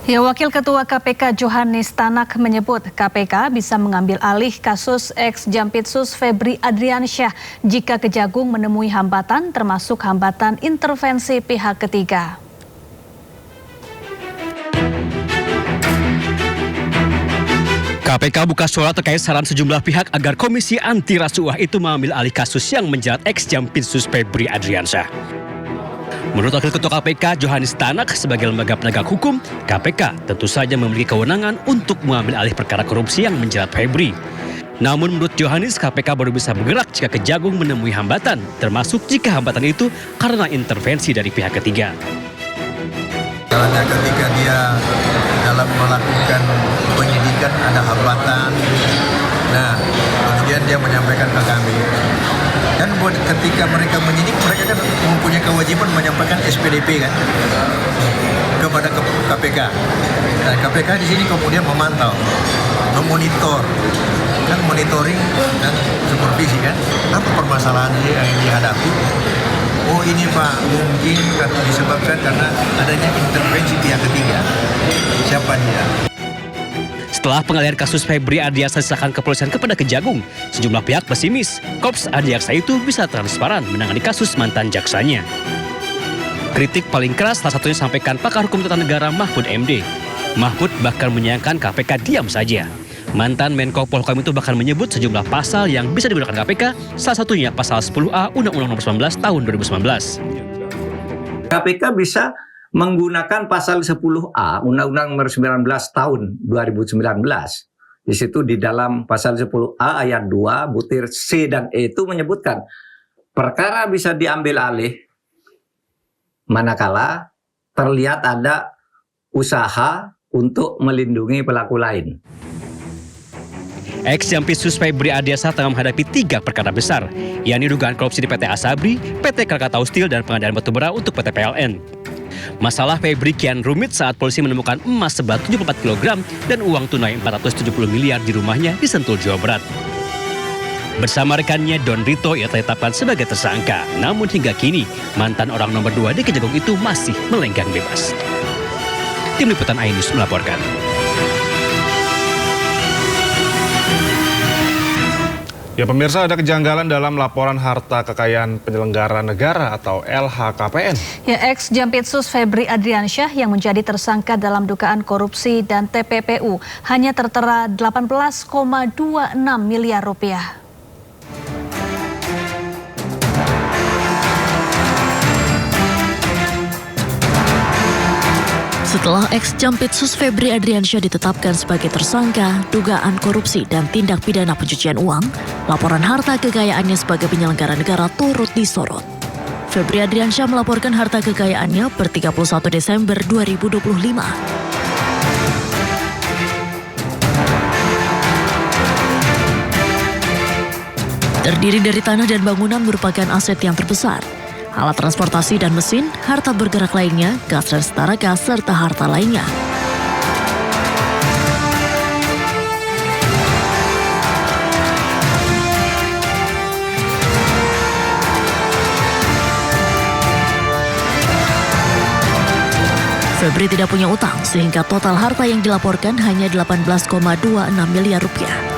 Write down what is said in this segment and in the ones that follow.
Ya, Wakil Ketua KPK Johannes Tanak menyebut KPK bisa mengambil alih kasus ex-Jampitsus Febri Adriansyah jika Kejagung menemui hambatan termasuk hambatan intervensi pihak ketiga. KPK buka suara terkait saran sejumlah pihak agar Komisi Anti Rasuah itu mengambil alih kasus yang menjerat ex-Jampitsus Febri Adriansyah. Menurut Wakil Ketua KPK Johannes Tanak, sebagai lembaga penegak hukum, KPK tentu saja memiliki kewenangan untuk mengambil alih perkara korupsi yang menjerat Febri. Namun menurut Johannes, KPK baru bisa bergerak jika Kejagung menemui hambatan, termasuk jika hambatan itu karena intervensi dari pihak ketiga. Karena ketika dia dalam melakukan penyidikan ada hambatan, nah kemudian dia menyampaikan ke kami. Dan ketika mereka menyidik, mereka kan mempunyai kewajiban menyampaikan SPDP kan kepada KPK. Dan KPK di sini kemudian memantau, memonitor, kan monitoring dan supervisi kan. Apa permasalahan yang dihadapi? Oh ini Pak, mungkin disebabkan karena adanya intervensi pihak ketiga. Siapa dia? Setelah pengalihan kasus Febri Adriansyah diserahkan kepolisian kepada Kejagung, sejumlah pihak pesimis Korps Adiaksa itu bisa transparan menangani kasus mantan jaksanya. Kritik paling keras salah satunya disampaikan pakar hukum tata negara Mahfud MD. Mahfud bahkan menyayangkan KPK diam saja. Mantan Menko Polhukam itu bahkan menyebut sejumlah pasal yang bisa digunakan KPK, salah satunya pasal 10A Undang-Undang Nomor 19 Tahun 2019. KPK bisa menggunakan pasal 10A Undang-Undang Nomor 19 Tahun 2019. Di situ di dalam pasal 10A ayat 2 butir C dan E itu menyebutkan perkara bisa diambil alih manakala terlihat ada usaha untuk melindungi pelaku lain. Ex-Jampitsus Febri Adriansyah tengah menghadapi 3 perkara besar, yakni dugaan korupsi di PT Asabri, PT Krakatau Steel, dan pengadaan batubara untuk PT PLN. Masalah Febri kian rumit saat polisi menemukan emas seberat 74 kg dan uang tunai 470 miliar di rumahnya di Sentul, Jawa Barat. Bersama rekannya Don Rito, ia ditetapkan sebagai tersangka. Namun hingga kini, mantan orang nomor 2 di Kejagung itu masih melenggang bebas. Tim Liputan Ainus melaporkan. Ya pemirsa, ada kejanggalan dalam laporan harta kekayaan penyelenggara negara atau LHKPN. Ya, ex-Jampitsus Febri Adriansyah yang menjadi tersangka dalam dugaan korupsi dan TPPU hanya tertera 18,26 miliar rupiah. Setelah ex-Jampitsus Febri Adriansyah ditetapkan sebagai tersangka dugaan korupsi dan tindak pidana pencucian uang, laporan harta kekayaannya sebagai penyelenggara negara turut disorot. Febri Adriansyah melaporkan harta kekayaannya per 31 Desember 2025. Terdiri dari tanah dan bangunan merupakan aset yang terbesar. Alat transportasi dan mesin, harta bergerak lainnya, gas dan setara gas, serta harta lainnya. Febri tidak punya utang, sehingga total harta yang dilaporkan hanya 18,26 miliar rupiah.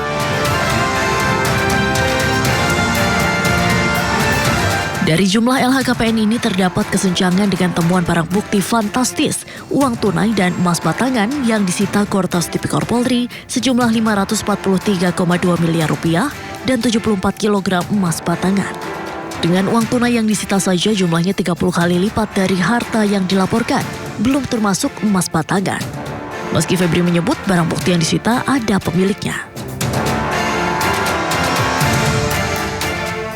Dari jumlah LHKPN ini terdapat kesenjangan dengan temuan barang bukti fantastis, uang tunai dan emas batangan yang disita Kortas Tipikor Polri sejumlah 543,2 miliar rupiah dan 74 kg emas batangan. Dengan uang tunai yang disita saja jumlahnya 30 kali lipat dari harta yang dilaporkan, belum termasuk emas batangan. Meski Febri menyebut barang bukti yang disita ada pemiliknya.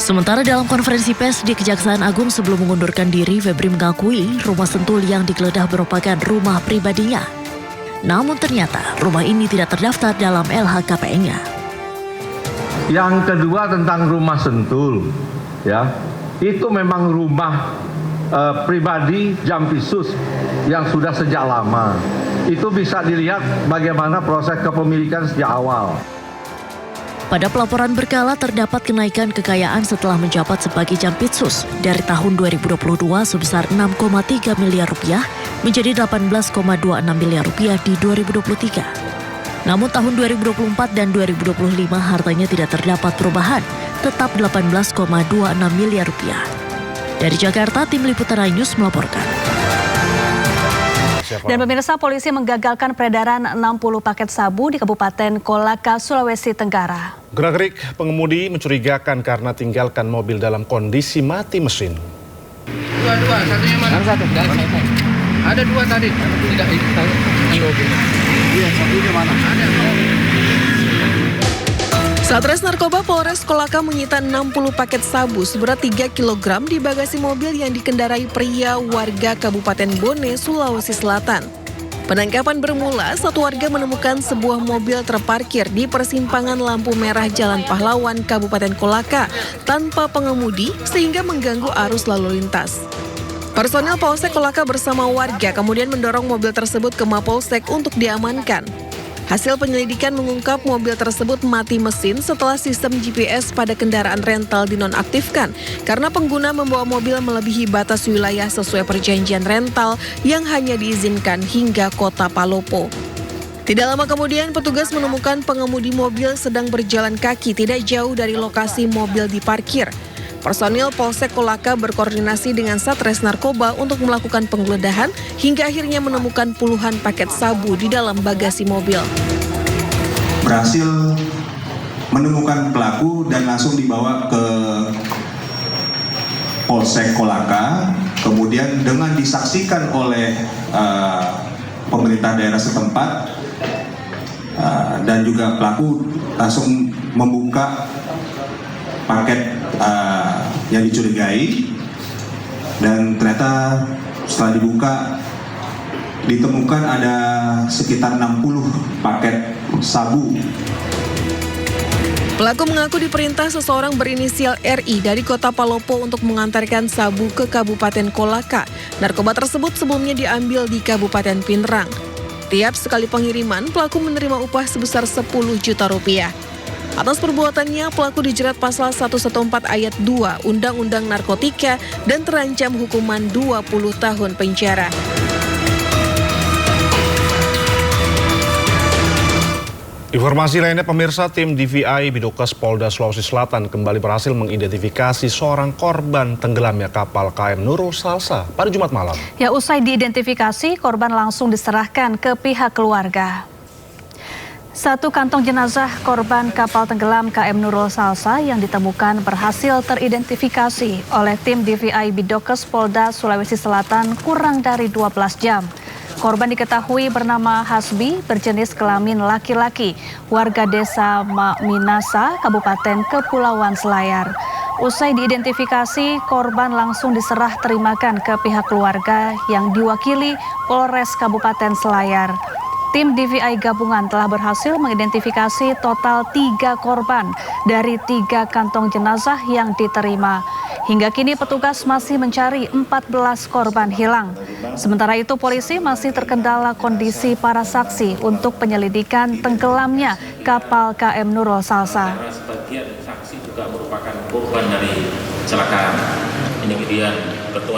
Sementara dalam konferensi pers di Kejaksaan Agung sebelum mengundurkan diri, Febri mengakui rumah Sentul yang digeledah merupakan rumah pribadinya. Namun ternyata rumah ini tidak terdaftar dalam LHKPN-nya. Yang kedua tentang rumah Sentul, ya, itu memang rumah pribadi Jampitsus yang sudah sejak lama. Itu bisa dilihat bagaimana proses kepemilikan sejak awal. Pada pelaporan berkala terdapat kenaikan kekayaan setelah menjabat sebagai Jampitsus dari tahun 2022 sebesar 6,3 miliar rupiah menjadi 18,26 miliar rupiah di 2023. Namun tahun 2024 dan 2025 hartanya tidak terdapat perubahan, tetap 18,26 miliar rupiah. Dari Jakarta, Tim Liputan News melaporkan. Dan pemirsa, polisi menggagalkan peredaran 60 paket sabu di Kabupaten Kolaka, Sulawesi Tenggara. Gerak-gerik pengemudi mencurigakan karena tinggalkan mobil dalam kondisi mati mesin. Dua, satunya mana? Satu. Ada dua tadi. Tidak, itu tahu. Iya, satunya mana? Ada. Satres Narkoba Polres Kolaka menyita 60 paket sabu seberat 3 kg di bagasi mobil yang dikendarai pria warga Kabupaten Bone, Sulawesi Selatan. Penangkapan bermula saat warga menemukan sebuah mobil terparkir di persimpangan lampu merah Jalan Pahlawan, Kabupaten Kolaka, tanpa pengemudi sehingga mengganggu arus lalu lintas. Personel Polsek Kolaka bersama warga kemudian mendorong mobil tersebut ke Mapolsek untuk diamankan. Hasil penyelidikan mengungkap mobil tersebut mati mesin setelah sistem GPS pada kendaraan rental dinonaktifkan karena pengguna membawa mobil melebihi batas wilayah sesuai perjanjian rental yang hanya diizinkan hingga Kota Palopo. Tidak lama kemudian petugas menemukan pengemudi mobil sedang berjalan kaki tidak jauh dari lokasi mobil diparkir. Personil Polsek Kolaka berkoordinasi dengan Satres Narkoba untuk melakukan penggeledahan hingga akhirnya menemukan puluhan paket sabu di dalam bagasi mobil. Berhasil menemukan pelaku dan langsung dibawa ke Polsek Kolaka, kemudian dengan disaksikan oleh pemerintah daerah setempat dan juga pelaku langsung membuka paket yang dicurigai, dan ternyata setelah dibuka ditemukan ada sekitar 60 paket sabu. Pelaku mengaku diperintah seseorang berinisial RI dari Kota Palopo untuk mengantarkan sabu ke Kabupaten Kolaka. Narkoba tersebut sebelumnya diambil di Kabupaten Pinerang. Tiap sekali pengiriman, pelaku menerima upah sebesar 10 juta rupiah. Atas perbuatannya, pelaku dijerat pasal 114 ayat 2 Undang-Undang Narkotika dan terancam hukuman 20 tahun penjara. Informasi lainnya, pemirsa, tim DVI Bidokes Polda Sulawesi Selatan kembali berhasil mengidentifikasi seorang korban tenggelamnya kapal KM Nurul Salsa pada Jumat malam. Ya, usai diidentifikasi, korban langsung diserahkan ke pihak keluarga. Satu kantong jenazah korban kapal tenggelam KM Nurul Salsa yang ditemukan berhasil teridentifikasi oleh tim DVI Bidokes Polda Sulawesi Selatan kurang dari 12 jam. Korban diketahui bernama Hasbi, berjenis kelamin laki-laki, warga desa Minasa, Kabupaten Kepulauan Selayar. Usai diidentifikasi, korban langsung diserah terimakan ke pihak keluarga yang diwakili Polres Kabupaten Selayar. Tim DVI gabungan telah berhasil mengidentifikasi total 3 korban dari 3 kantong jenazah yang diterima. Hingga kini petugas masih mencari 14 korban hilang. Sementara itu polisi masih terkendala kondisi para saksi untuk penyelidikan tenggelamnya kapal KM Nurul Salsa. Sebagian saksi juga merupakan korban dari kecelakaan. Ini kemudian Ketua